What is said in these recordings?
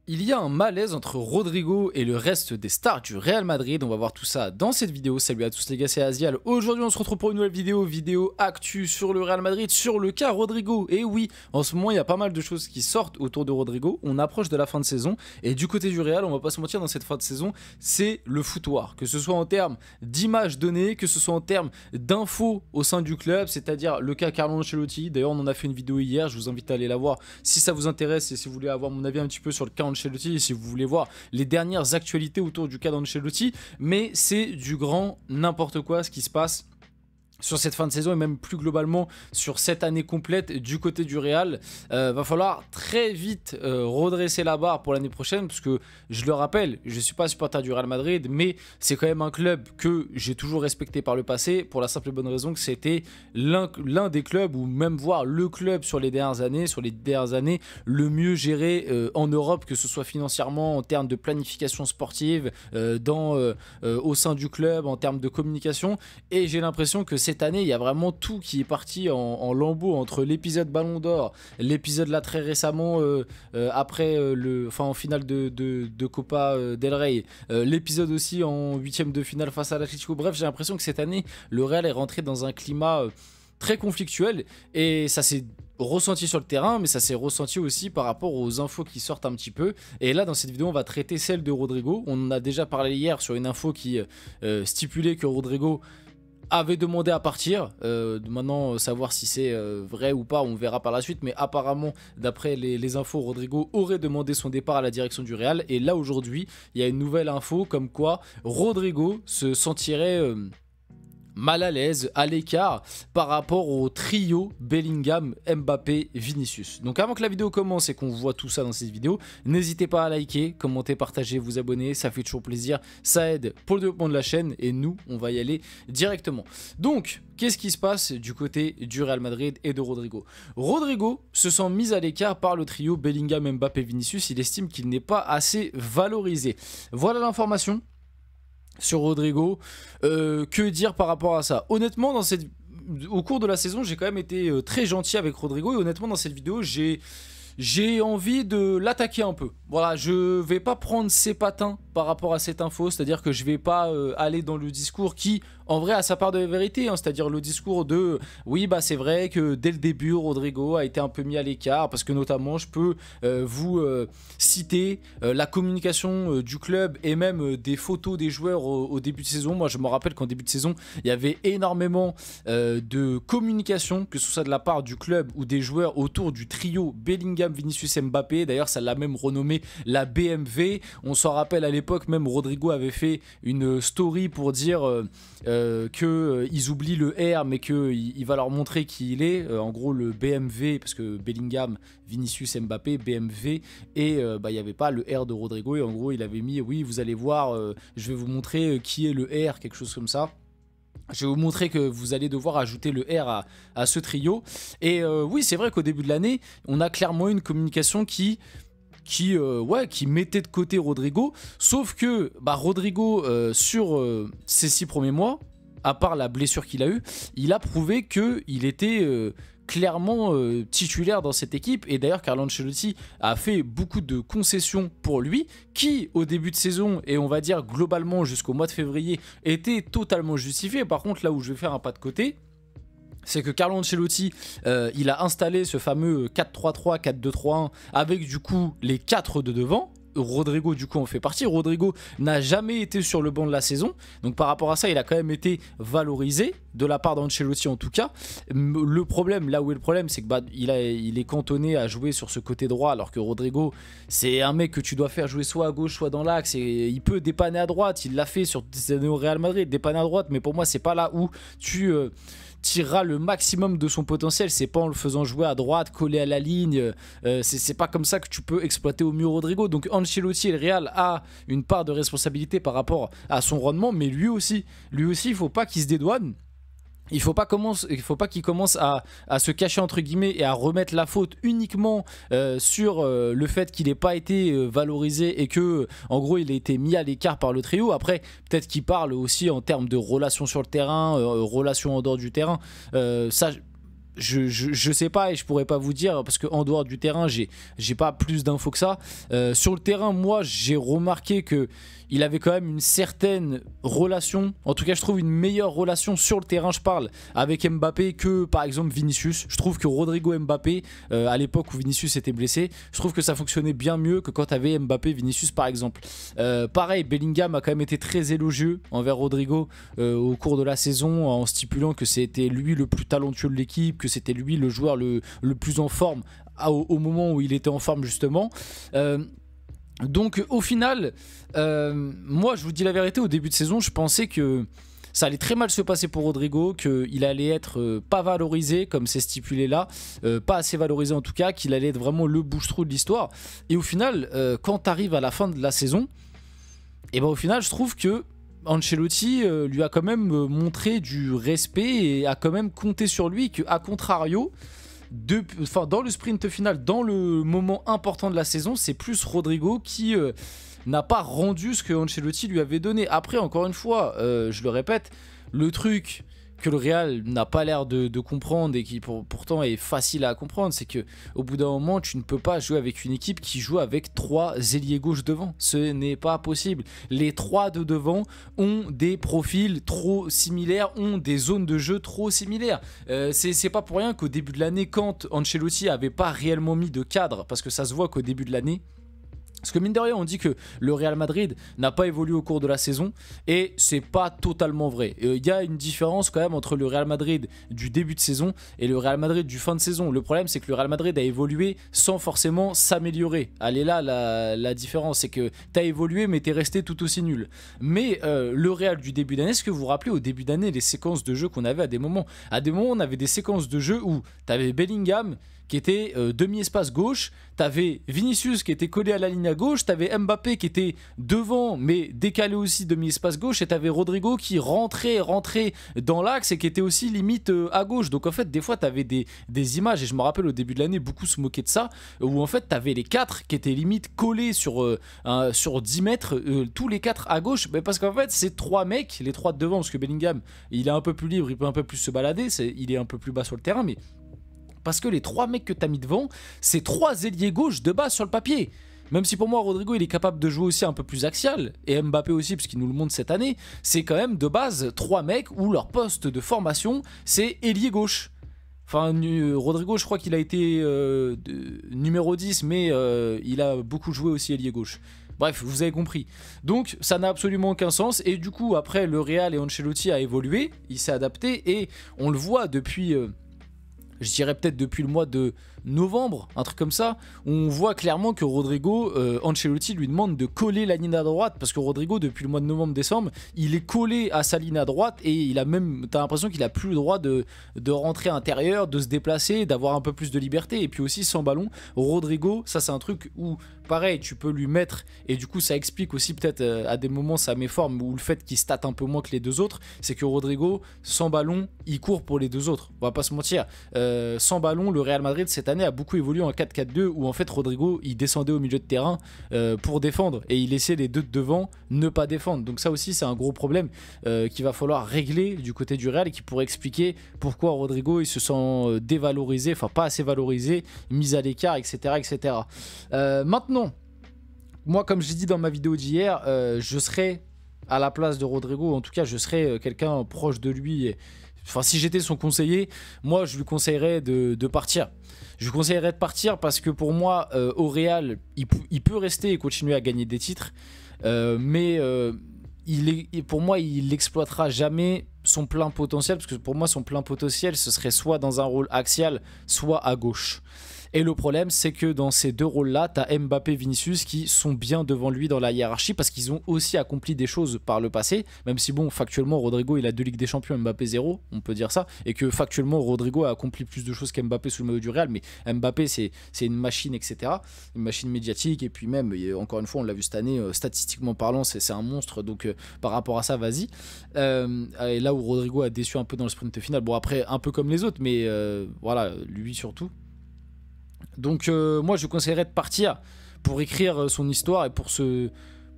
Il y a un malaise entre Rodrigo et le reste des stars du Real Madrid. On va voir tout ça dans cette vidéo. Salut à tous les gars, c'est Azial. Aujourd'hui on se retrouve pour une nouvelle vidéo actu sur le Real Madrid, sur le cas Rodrigo. Et oui, en ce moment il y a pas mal de choses qui sortent autour de Rodrigo. On approche de la fin de saison et du côté du Real, on va pas se mentir, dans cette fin de saison, c'est le foutoir. Que ce soit en termes d'images données, que ce soit en termes d'infos au sein du club, c'est-à-dire le cas Carlo Ancelotti. D'ailleurs on en a fait une vidéo hier, je vous invite à aller la voir si ça vous intéresse et si vous voulez avoir mon avis un petit peu sur le cas Ancelotti, si vous voulez voir les dernières actualités autour du cas d'Ancelotti. Mais c'est du grand n'importe quoi ce qui se passe sur cette fin de saison et même plus globalement sur cette année complète du côté du Real. Va falloir très vite redresser la barre pour l'année prochaine, parce que je le rappelle, je ne suis pas supporter du Real Madrid, mais c'est quand même un club que j'ai toujours respecté par le passé, pour la simple et bonne raison que c'était l'un des clubs, ou même voire le club sur les dernières années, le mieux géré en Europe, que ce soit financièrement, en termes de planification sportive, au sein du club, en termes de communication. Et j'ai l'impression que cette année, il y a vraiment tout qui est parti en lambeaux, entre l'épisode Ballon d'Or, l'épisode là très récemment en finale de Copa del Rey, l'épisode aussi en huitième de finale face à l'Atlético. Bref, j'ai l'impression que cette année, le Real est rentré dans un climat très conflictuel, et ça s'est ressenti sur le terrain, mais ça s'est ressenti aussi par rapport aux infos qui sortent un petit peu. Et là dans cette vidéo on va traiter celle de Rodrigo. On en a déjà parlé hier sur une info qui stipulait que Rodrigo avait demandé à partir. Maintenant, savoir si c'est vrai ou pas, on verra par la suite, mais apparemment d'après les infos, Rodrigo aurait demandé son départ à la direction du Real. Et là aujourd'hui il y a une nouvelle info comme quoi Rodrigo se sentirait mal à l'aise, à l'écart par rapport au trio Bellingham, Mbappé, Vinicius. Donc avant que la vidéo commence et qu'on voit tout ça dans cette vidéo, n'hésitez pas à liker, commenter, partager, vous abonner, ça fait toujours plaisir, ça aide pour le développement de la chaîne, et nous on va y aller directement. Donc qu'est-ce qui se passe du côté du Real Madrid et de Rodrigo? Rodrigo se sent mis à l'écart par le trio Bellingham, Mbappé, Vinicius. Il estime qu'il n'est pas assez valorisé. Voilà l'information sur Rodrigo. Que dire par rapport à ça? Honnêtement, au cours de la saison, j'ai quand même été très gentil avec Rodrigo, et honnêtement dans cette vidéo, j'ai envie de l'attaquer un peu. Voilà, je vais pas prendre ses patins par rapport à cette info, c'est-à-dire que je vais pas aller dans le discours qui, en vrai, a sa part de vérité, hein, c'est-à-dire le discours de oui, bah c'est vrai que dès le début, Rodrigo a été un peu mis à l'écart, parce que notamment, je peux vous citer la communication du club et même des photos des joueurs au début de saison. Moi, je me rappelle qu'en début de saison, il y avait énormément de communication, que ce soit de la part du club ou des joueurs, autour du trio Bellingham, Vinicius, Mbappé. D'ailleurs, ça l'a même renommé la BMV. On s'en rappelle, à l'époque, même Rodrigo avait fait une story pour dire qu'ils oublient le R, mais qu'il va leur montrer qui il est. En gros, le BMV, parce que Bellingham, Vinicius, Mbappé, BMV, et il n'y avait pas le R de Rodrigo. Et en gros, il avait mis oui, vous allez voir, je vais vous montrer qui est le R, quelque chose comme ça. Je vais vous montrer que vous allez devoir ajouter le R à ce trio. Et oui, c'est vrai qu'au début de l'année, on a clairement une communication qui mettait de côté Rodrigo. Sauf que Rodrigo, sur ses 6 premiers mois, à part la blessure qu'il a eue, il a prouvé qu'il était clairement titulaire dans cette équipe. Et d'ailleurs, Carlo Ancelotti a fait beaucoup de concessions pour lui, qui au début de saison, et on va dire globalement jusqu'au mois de février, étaient totalement justifiées. Par contre, là où je vais faire un pas de côté, c'est que Carlo Ancelotti, il a installé ce fameux 4-3-3, 4-2-3-1, avec du coup les 4 de devant. Rodrigo du coup en fait partie. Rodrigo n'a jamais été sur le banc de la saison, donc par rapport à ça il a quand même été valorisé de la part d'Ancelotti en tout cas. Le problème, là où est le problème, c'est que il est cantonné à jouer sur ce côté droit, alors que Rodrigo c'est un mec que tu dois faire jouer soit à gauche soit dans l'axe, et il peut dépanner à droite. Il l'a fait sur des années au Real Madrid, dépanner à droite, mais pour moi c'est pas là où tu tirera le maximum de son potentiel. C'est pas en le faisant jouer à droite, collé à la ligne, c'est pas comme ça que tu peux exploiter au mieux Rodrigo. Donc Ancelotti et le Real a une part de responsabilité par rapport à son rendement, mais lui aussi il faut pas qu'il se dédouane. Il faut pas qu'il commence à se cacher entre guillemets et à remettre la faute uniquement sur le fait qu'il n'ait pas été valorisé et que en gros il a été mis à l'écart par le trio. Après peut-être qu'il parle aussi en termes de relations sur le terrain, relations en dehors du terrain. Ça je sais pas et je pourrais pas vous dire parce qu'en dehors du terrain j'ai pas plus d'infos que ça. Sur le terrain, moi j'ai remarqué que il avait quand même une certaine relation, en tout cas je trouve une meilleure relation sur le terrain, je parle, avec Mbappé que par exemple Vinicius. Je trouve que Rodrigo et Mbappé, à l'époque où Vinicius était blessé, je trouve que ça fonctionnait bien mieux que quand tu avais Mbappé Vinicius par exemple. Pareil, Bellingham a quand même été très élogieux envers Rodrigo au cours de la saison, en stipulant que c'était lui le plus talentueux de l'équipe, que c'était lui le joueur le plus en forme au moment où il était en forme justement. Donc au final, moi je vous dis la vérité, au début de saison je pensais que ça allait très mal se passer pour Rodrigo, qu'il allait être pas valorisé comme c'est stipulé là, pas assez valorisé en tout cas, qu'il allait être vraiment le bouche-trou de l'histoire. Et au final, quand tu arrives à la fin de la saison, et ben au final je trouve que Ancelotti lui a quand même montré du respect et a quand même compté sur lui, qu'à contrario, dans le sprint final, dans le moment important de la saison, c'est plus Rodrigo qui n'a pas rendu ce que Ancelotti lui avait donné. Après, encore une fois, je le répète, le truc que le Real n'a pas l'air de comprendre et qui pourtant est facile à comprendre, c'est que au bout d'un moment tu ne peux pas jouer avec une équipe qui joue avec 3 ailiers gauche devant, ce n'est pas possible. Les 3 de devant ont des profils trop similaires, ont des zones de jeu trop similaires. C'est pas pour rien qu'au début de l'année, quand Ancelotti avait pas réellement mis de cadre, parce que ça se voit qu'au début de l'année, parce que mine de rien, on dit que le Real Madrid n'a pas évolué au cours de la saison et c'est pas totalement vrai. Il y a une différence quand même entre le Real Madrid du début de saison et le Real Madrid du fin de saison. Le problème, c'est que le Real Madrid a évolué sans forcément s'améliorer. Elle est là la différence, c'est que tu as évolué mais tu es resté tout aussi nul. Mais le Real du début d'année, est-ce que vous vous rappelez au début d'année les séquences de jeu qu'on avait à des moments? À des moments, on avait des séquences de jeu où tu avais Bellingham qui était demi-espace gauche, t'avais Vinicius qui était collé à la ligne à gauche, t'avais Mbappé qui était devant mais décalé aussi demi-espace gauche, et t'avais Rodrigo qui rentrait dans l'axe et qui était aussi limite à gauche. Donc en fait des fois t'avais des images, et je me rappelle au début de l'année beaucoup se moquaient de ça, où en fait t'avais les 4 qui étaient limite collés sur 10 mètres, tous les 4 à gauche, mais parce qu'en fait ces 3 mecs, les 3 de devant, parce que Bellingham il est un peu plus libre, il peut un peu plus se balader, il est un peu plus bas sur le terrain, mais parce que les 3 mecs que tu as mis devant, c'est 3 ailiers gauche de base sur le papier. Même si pour moi Rodrigo il est capable de jouer aussi un peu plus axial, et Mbappé aussi parce qu'il nous le montre cette année, c'est quand même de base 3 mecs où leur poste de formation c'est ailier gauche. Enfin Rodrigo je crois qu'il a été numéro 10, mais il a beaucoup joué aussi ailier gauche. Bref, vous avez compris. Donc ça n'a absolument aucun sens, et du coup après le Real et Ancelotti a évolué, il s'est adapté, et on le voit depuis... je dirais peut-être depuis le mois de novembre, un truc comme ça, on voit clairement que Rodrigo, Ancelotti lui demande de coller la ligne à droite, parce que Rodrigo depuis le mois de novembre-décembre, il est collé à sa ligne à droite, et il a même, t'as l'impression qu'il a plus le droit de rentrer à l'intérieur, de se déplacer, d'avoir un peu plus de liberté. Et puis aussi sans ballon, Rodrigo, ça c'est un truc où pareil tu peux lui mettre, et du coup ça explique aussi peut-être à des moments sa méforme, ou le fait qu'il state un peu moins que les deux autres, c'est que Rodrigo sans ballon il court pour les deux autres, on va pas se mentir. Sans ballon, le Real Madrid cette année a beaucoup évolué en 4-4-2, où en fait Rodrigo il descendait au milieu de terrain pour défendre, et il laissait les deux de devant ne pas défendre. Donc ça aussi c'est un gros problème qu'il va falloir régler du côté du Real, et qui pourrait expliquer pourquoi Rodrigo il se sent dévalorisé, enfin pas assez valorisé, mis à l'écart, etc. Maintenant, moi comme je l'ai dit dans ma vidéo d'hier, je serais à la place de Rodrigo, en tout cas je serais quelqu'un proche de lui. Enfin, si j'étais son conseiller, moi je lui conseillerais de partir. Je lui conseillerais de partir parce que pour moi, au Real, il peut rester et continuer à gagner des titres, mais pour moi, il n'exploitera jamais son plein potentiel, parce que pour moi, son plein potentiel, ce serait soit dans un rôle axial, soit à gauche. Et le problème, c'est que dans ces deux rôles-là, tu as Mbappé et Vinicius qui sont bien devant lui dans la hiérarchie, parce qu'ils ont aussi accompli des choses par le passé, même si bon, factuellement, Rodrigo, il a 2 Ligues des Champions, Mbappé 0, on peut dire ça, et que factuellement, Rodrigo a accompli plus de choses qu'Mbappé sous le maillot du Real, mais Mbappé, c'est une machine, etc. Une machine médiatique, et puis même, encore une fois, on l'a vu cette année, statistiquement parlant, c'est un monstre, donc par rapport à ça, vas-y. Et là où Rodrigo a déçu un peu dans le sprint final, bon après, un peu comme les autres, mais voilà, lui surtout. Donc moi je conseillerais de partir pour écrire son histoire et pour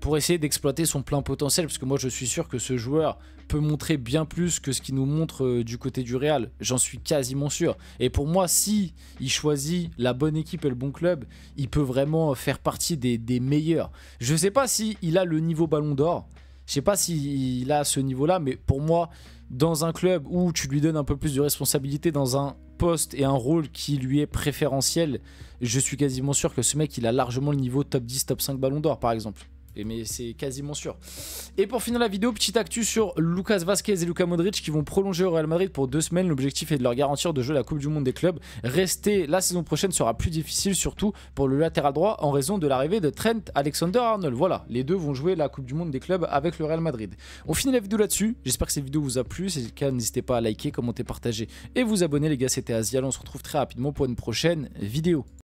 pour essayer d'exploiter son plein potentiel, parce que moi je suis sûr que ce joueur peut montrer bien plus que ce qu'il nous montre du côté du Real, j'en suis quasiment sûr. Et pour moi, si il choisit la bonne équipe et le bon club, il peut vraiment faire partie des meilleurs. Je sais pas si il a le niveau Ballon d'Or, je sais pas s'il a ce niveau-là, mais pour moi, dans un club où tu lui donnes un peu plus de responsabilité, dans un poste et un rôle qui lui est préférentiel, je suis quasiment sûr que ce mec, il a largement le niveau top 10, top 5 Ballon d'Or par exemple. Mais c'est quasiment sûr. Et pour finir la vidéo, petite actu sur Lucas Vazquez et Luka Modric qui vont prolonger au Real Madrid pour 2 semaines. L'objectif est de leur garantir de jouer la Coupe du Monde des clubs. Rester la saison prochaine sera plus difficile, surtout pour le latéral droit, en raison de l'arrivée de Trent Alexander-Arnold. Voilà, les deux vont jouer la Coupe du Monde des clubs avec le Real Madrid. On finit la vidéo là-dessus. J'espère que cette vidéo vous a plu. Si c'est le cas, n'hésitez pas à liker, commenter, partager et vous abonner les gars. C'était Azial. On se retrouve très rapidement pour une prochaine vidéo.